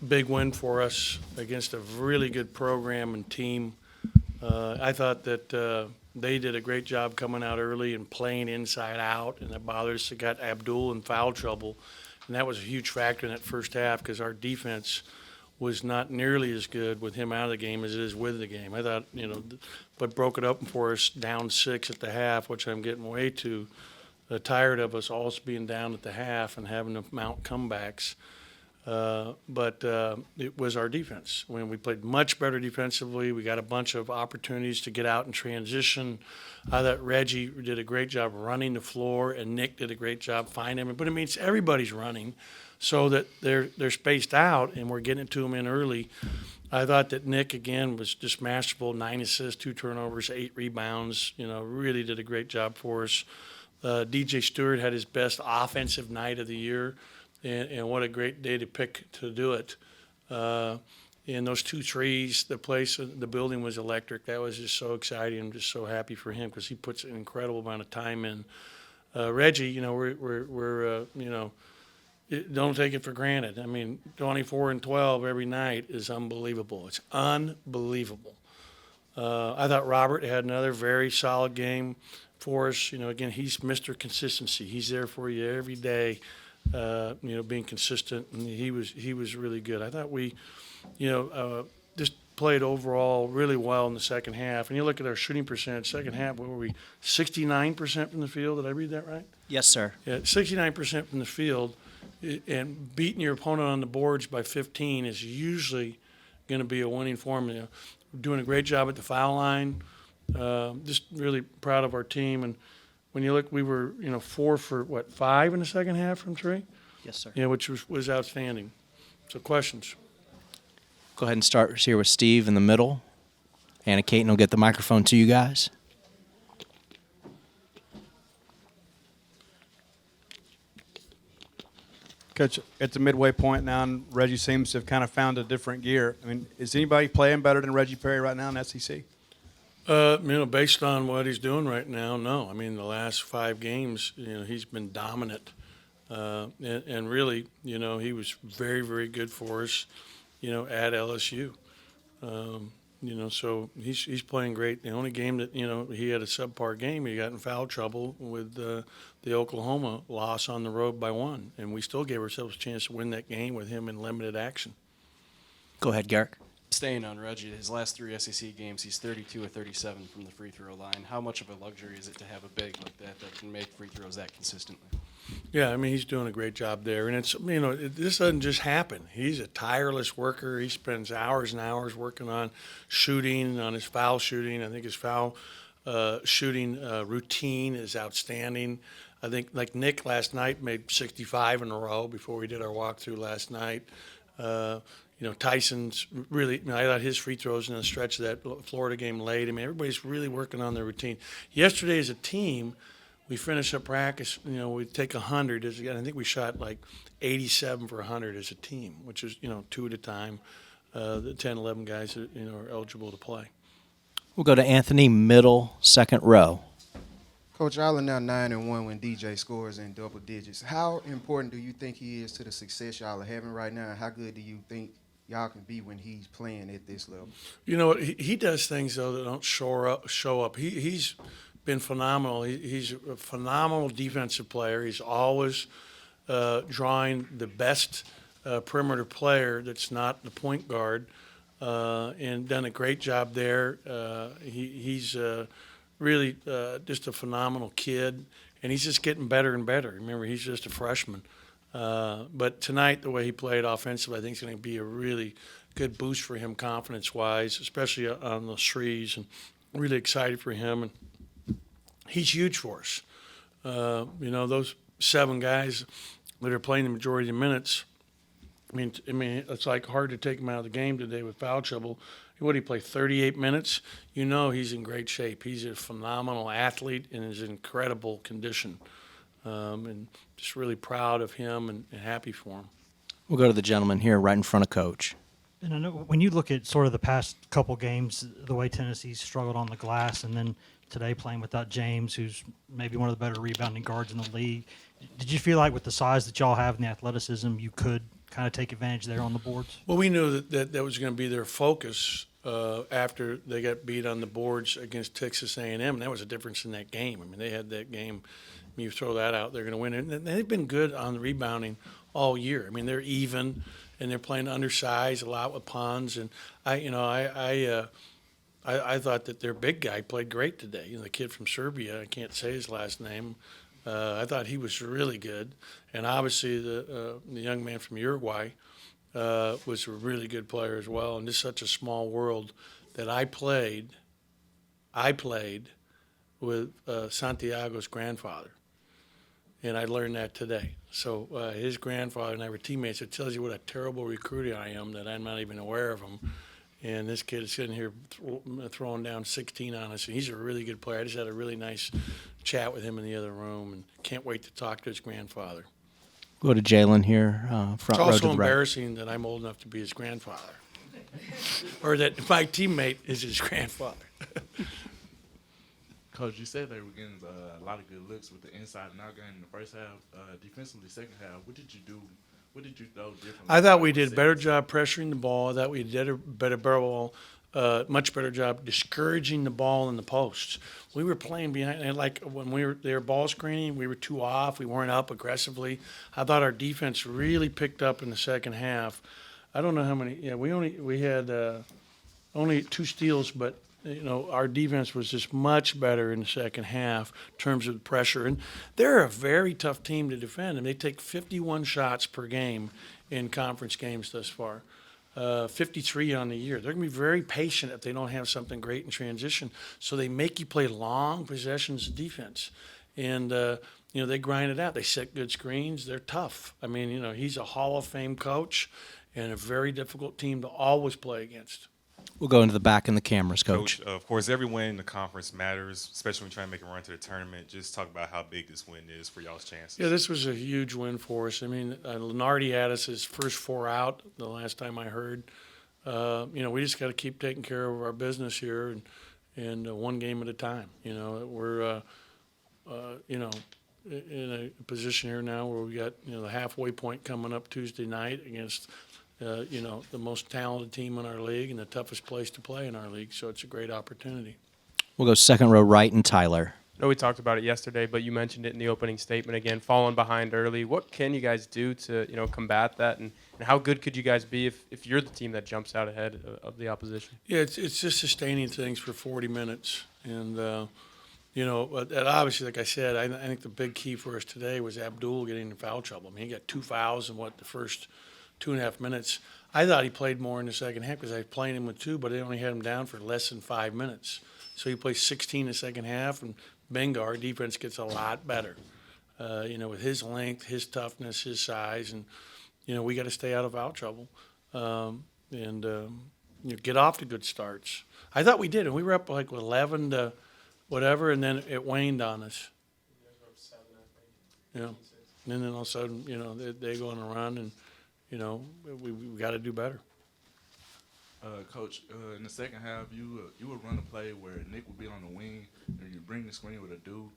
big win for us against a really good program and team. I thought that they did a great job coming out early and playing inside out, and that bothered us. It got Abdul in foul trouble, and that was a huge factor in that first half because our defense was not nearly as good with him out of the game as it is with the game. I thought, but broke it up for us down 6 at the half, which I'm getting way too tired of us also being down at the half and having to mount comebacks. But it was our defense. When we played much better defensively, we got a bunch of opportunities to get out and transition. I thought Reggie did a great job running the floor, and Nick did a great job finding him. But it means everybody's running so that they're spaced out, and we're getting it to them in early. I thought that Nick, again, was just masterful. 9 assists, 2 turnovers, 8 rebounds. Really did a great job for us. DJ Stewart had his best offensive night of the year. And what a great day to pick to do it. And those 2 threes, the building was electric. That was just so exciting. I'm just so happy for him because he puts an incredible amount of time in. Reggie, don't take it for granted. I mean, 24 and 12 every night is unbelievable. It's unbelievable. I thought Robert had another very solid game for us. Again, he's Mr. Consistency. He's there for you every day. Being consistent, and he was really good. I thought we, just played overall really well in the second half. And you look at our shooting percentage, second half, what were we, 69% from the field? Did I read that right? Yes, sir. Yeah, 69% from the field, and beating your opponent on the boards by 15 is usually going to be a winning formula. We're doing a great job at the foul line. Just really proud of our team. And when you look, we were 4 for 5 in the second half from 3. Yes, sir. Yeah, which was outstanding. So questions. Go ahead and start here with Steve in the middle. Anna Caton will get the microphone to you guys. Coach, at the midway point now, and Reggie seems to have kind of found a different gear. I mean, is anybody playing better than Reggie Perry right now in the SEC? Based on what he's doing right now, no. I mean, the last 5 games, he's been dominant. And really, he was very, very good for us, at LSU. So he's playing great. The only game that, he had a subpar game, he got in foul trouble with the Oklahoma loss on the road by 1. And we still gave ourselves a chance to win that game with him in limited action. Go ahead, Garrick. Staying on Reggie, his last 3 SEC games, he's 32 or 37 from the free throw line. How much of a luxury is it to have a big like that can make free throws that consistently? Yeah, I mean, he's doing a great job there. And it's, this doesn't just happen. He's a tireless worker. He spends hours and hours working on shooting, on his foul shooting. I think his foul shooting routine is outstanding. I think, like Nick last night, made 65 in a row before we did our walkthrough last night. Tyson's really, I thought his free throws in the stretch of that Florida game late. I mean, everybody's really working on their routine. Yesterday as a team, we finished up practice, we take 100. I think we shot like 87 for 100 as a team, which is, 2 at a time. The 10, 11 guys that, are eligible to play. We'll go to Anthony, middle, second row. Coach, y'all are now 9-1 when DJ scores in double digits. How important do you think he is to the success y'all are having right now? And how good do you think y'all can be when he's playing at this level? You know what? He does things, though, that don't show up. He's been phenomenal. He's a phenomenal defensive player. He's always drawing the best perimeter player that's not the point guard, and done a great job there. He's really just a phenomenal kid, and he's just getting better and better. Remember, he's just a freshman. But tonight, the way he played offensively, I think is going to be a really good boost for him confidence-wise, especially on the threes, and really excited for him. And he's huge for us. Those 7 guys that are playing the majority of the minutes, I mean, it's like hard to take him out of the game today with foul trouble. What did he play, 38 minutes? He's in great shape. He's a phenomenal athlete and is in incredible condition. And just really proud of him and happy for him. We'll go to the gentleman here right in front of Coach. And I know when you look at sort of the past couple games, the way Tennessee's struggled on the glass, and then today playing without James, who's maybe one of the better rebounding guards in the league, did you feel like with the size that y'all have and the athleticism, you could kind of take advantage there on the boards? Well, we knew that was going to be their focus after they got beat on the boards against Texas A&M, and that was a difference in that game. I mean, they had that game. I mean, you throw that out, they're going to win. And they've been good on the rebounding all year. I mean, they're even, and they're playing undersized a lot with Pons. And I thought that their big guy played great today. You know, the kid from Serbia, I can't say his last name. I thought he was really good. And obviously the young man from Uruguay was a really good player as well. And just such a small world that I played with Santiago's grandfather. And I learned that today. So his grandfather and I were teammates. It tells you what a terrible recruiter I am that I'm not even aware of him. And this kid is sitting here throwing down 16 on us. And he's a really good player. I just had a really nice chat with him in the other room and can't wait to talk to his grandfather. Go to Jalen here, front It's row to also the right. embarrassing that I'm old enough to be his grandfather, or that my teammate is his grandfather. Coach, you said they were getting a lot of good looks with the inside and out game in the first half. Defensively, second half, what did you do? What did you do differently? I thought we did a better job pressuring the ball. I thought we did a much better job discouraging the ball in the posts. We were playing behind, and like when they were ball screening, we were too off. We weren't up aggressively. I thought our defense really picked up in the second half. I don't know how many. Yeah, we had only 2 steals, but our defense was just much better in the second half in terms of pressure. And they're a very tough team to defend, and they take 51 shots per game in conference games thus far. 53 on the year. They're going to be very patient if they don't have something great in transition. So they make you play long possessions of defense. And, they grind it out. They set good screens. They're tough. I mean, he's a Hall of Fame coach and a very difficult team to always play against. We'll go into the back in the cameras, Coach. Of course, every win in the conference matters, especially when you're trying to make a run to the tournament. Just talk about how big this win is for y'all's chances. Yeah, this was a huge win for us. I mean, Lenardi had us his first 4 out the last time I heard. We just got to keep taking care of our business here and one game at a time. We're, in a position here now where we got, the halfway point coming up Tuesday night against the most talented team in our league and the toughest place to play in our league. So it's a great opportunity. We'll go second row right and Tyler. I know we talked about it yesterday, but you mentioned it in the opening statement again, falling behind early. What can you guys do to, combat that? And how good could you guys be if you're the team that jumps out ahead of the opposition? Yeah, it's just sustaining things for 40 minutes. And, obviously, like I said, I think the big key for us today was Abdul getting in foul trouble. I mean, he got 2 fouls in the first 2.5 minutes. I thought he played more in the second half because I was playing him with 2, but they only had him down for less than 5 minutes. So he plays 16 in the second half, and bingo, our defense gets a lot better. With his length, his toughness, his size, and we got to stay out of foul trouble and get off to good starts. I thought we did, and we were up with 11 to whatever, and then it waned on us. Yeah, and then all of a sudden, they go on a run and. We got to do better. Coach, in the second half, you would run a play where Nick would be on the wing, and you bring the screen with a dude,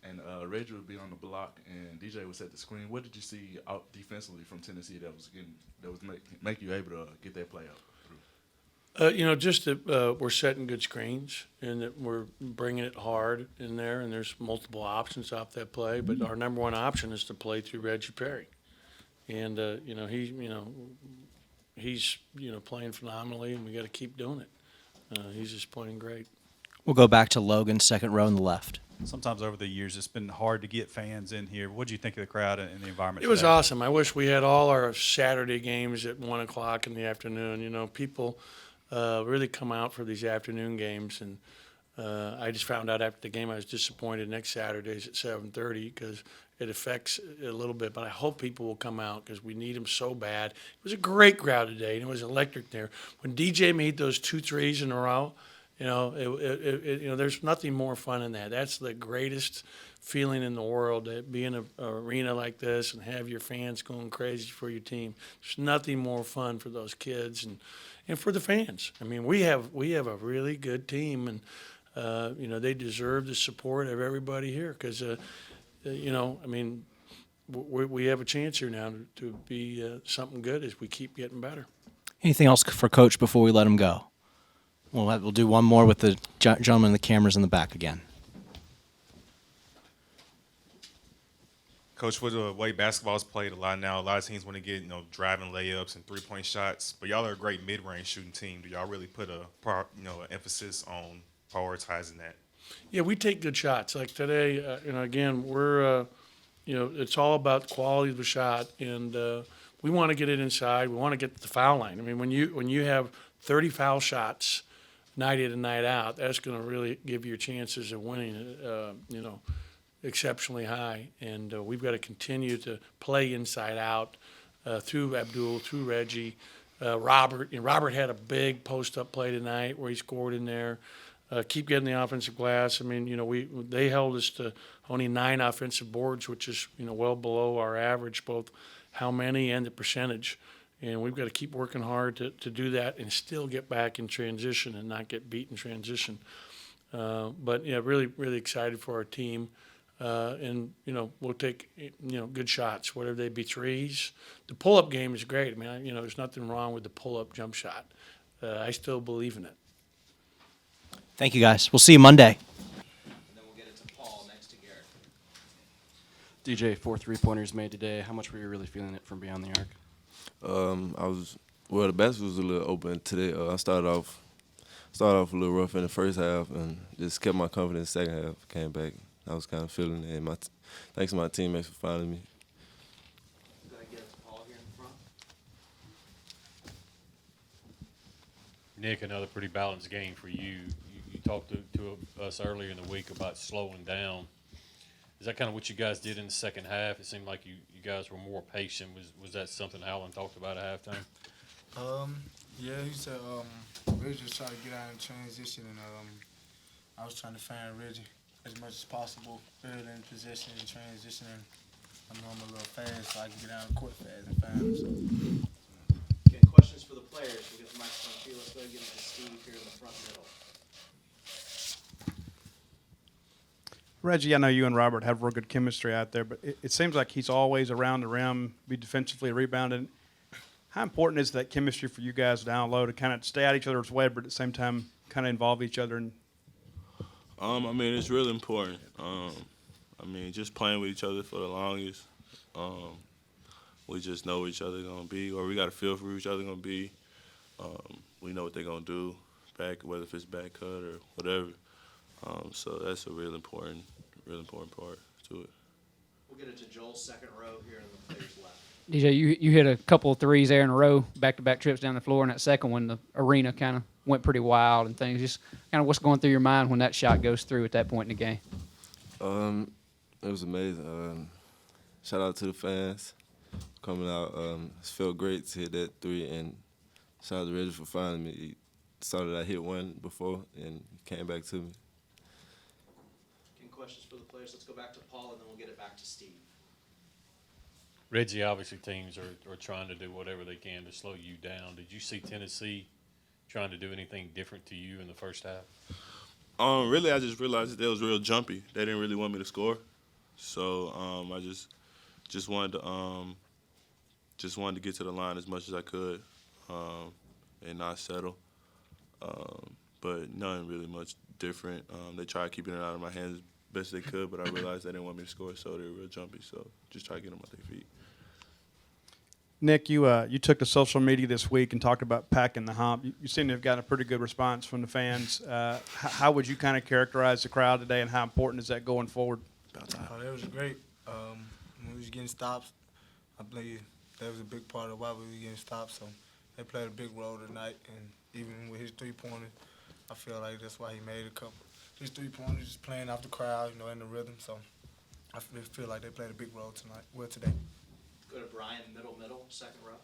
and Reggie would be on the block, and DJ would set the screen. What did you see out defensively from Tennessee that was make you able to get that play out? Just that we're setting good screens and that we're bringing it hard in there, and there's multiple options off that play. But our number one option is to play through Reggie Perry. And he's playing phenomenally, and we got to keep doing it. He's just playing great. We'll go back to Logan, second row on the left. Sometimes over the years, it's been hard to get fans in here. What do you think of the crowd and the environment? It was today? awesome. I wish we had all our Saturday games at 1 o'clock in the afternoon. People really come out for these afternoon games, and I just found out after the game I was disappointed next Saturday's at 7:30 because it affects it a little bit. But I hope people will come out because we need them so bad. It was a great crowd today, and it was electric there. When DJ made those 2 threes in a row, there's nothing more fun than that. That's the greatest feeling in the world, to be in an arena like this and have your fans going crazy for your team. There's nothing more fun for those kids and for the fans. I mean, we have a really good team, and they deserve the support of everybody here because, we have a chance here now to be something good as we keep getting better. Anything else for Coach before we let him go? We'll do one more with the gentleman in the cameras in the back again. Coach, with the way basketball's played a lot now, a lot of teams want to get driving layups and 3-point shots. But y'all are a great mid-range shooting team. Do y'all really put an emphasis on prioritizing that? Yeah, we take good shots. Like today, again, we're it's all about the quality of the shot, and we want to get it inside. We want to get to the foul line. I mean, when you have 30 foul shots night in and night out, that's going to really give your chances of winning, exceptionally high. And we've got to continue to play inside out through Abdul, through Reggie, Robert. Robert had a big post-up play tonight where he scored in there. Keep getting the offensive glass. I mean, they held us to only 9 offensive boards, which is well below our average, both how many and the percentage. And we've got to keep working hard to do that and still get back in transition and not get beat in transition. But yeah, really, really excited for our team. And we'll take good shots, whether they be threes. The pull-up game is great. I mean, there's nothing wrong with the pull-up jump shot. I still believe in it. Thank you, guys. We'll see you Monday. And then we'll get it to Paul next to Garrett. DJ, 4 3-pointers made today. How much were you really feeling it from beyond the arc? The basket was a little open today. I started off a little rough in the first half and just kept my confidence second half. Came back. I was kind of feeling it. And thanks to my teammates for finding me. Gotta get it to Paul here in the front. Nick, another pretty balanced game for you. You talked to us earlier in the week about slowing down. Is that kind of what you guys did in the second half? It seemed like you guys were more patient. Was that something Howland talked about at halftime? Yeah, he said we was just trying to get out in transition, and I was trying to find Reggie as much as possible early in position and transition. And I know I'm a little fast, so I can get out on the court fast and find him. So. Okay, questions for the players. We'll get the microphone to you. Let's go ahead and get it to Steve here in the front middle. Reggie, I know you and Robert have real good chemistry out there, but it seems like he's always around the rim, be defensively rebounding. How important is that chemistry for you guys down low to kind of stay out each other's way, but at the same time kind of involve each other? I mean, it's really important. Just playing with each other for the longest. We just know what each other going to be, or we got a feel for who each other going to be. We know what they're going to do, whether if it's back cut or whatever. So that's a real important part to it. We'll get it to Joel's second row here in the players left. DJ, you hit a couple of threes there in a row, back-to-back trips down the floor, and that second one, the arena kind of went pretty wild and things. Just kind of what's going through your mind when that shot goes through at that point in the game? It was amazing. Shout out to the fans coming out. It felt great to hit that 3, and shout out to Reggie for finding me. He saw that I hit one before, and he came back to me. Questions for the players. Let's go back to Paul, and then we'll get it back to Steve. Reggie, obviously teams are trying to do whatever they can to slow you down. Did you see Tennessee trying to do anything different to you in the first half? Really, I just realized that they was real jumpy. They didn't really want me to score, so I just wanted to get to the line as much as I could and not settle. But nothing really much different. They tried keeping it out of my hands best they could, but I realized they didn't want me to score, so they were real jumpy. So just try to get them off their feet. Nick, you took to social media this week and talked about packing the hump. You seem to have gotten a pretty good response from the fans. How would you kind of characterize the crowd today, and how important is that going forward? That was great. When we was getting stops, I believe that was a big part of why we were getting stops. So they played a big role tonight, and even with his 3-pointer, I feel like that's why he made a couple. His 3-pointers just playing off the crowd, in the rhythm. So I feel like they played a big role today. Go to Brian, middle, second row.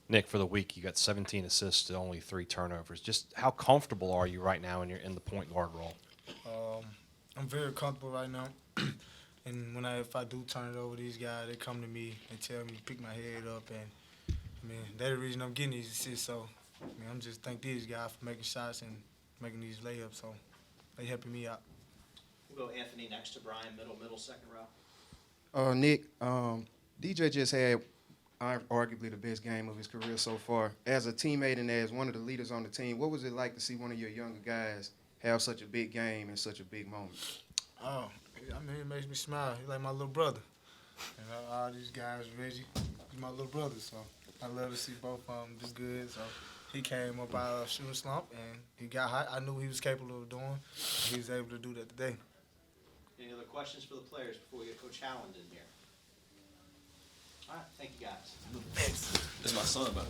Nick, for the week, you got 17 assists to only 3 turnovers. Just how comfortable are you right now in the point guard role? I'm very comfortable right now. And if I do turn it over to these guys, they come to me and tell me to pick my head up. And, that's the reason I'm getting these assists. So, I'm just thank these guys for making shots and making these layups. So, they helping me out. We'll go Anthony next to Brian, middle, second row. Nick, DJ just had arguably the best game of his career so far. As a teammate and as one of the leaders on the team, what was it like to see one of your younger guys have such a big game in such a big moment? Oh, I mean, it makes me smile. He's like my little brother. And all these guys, Reggie, he's my little brother, so I love to see both of them do good. So he came up out of a shooting slump, and he got hot. I knew he was capable of doing. He was able to do that today. Any other questions for the players before we get Coach Howland in here? All right, thank you guys. That's my son, by the way.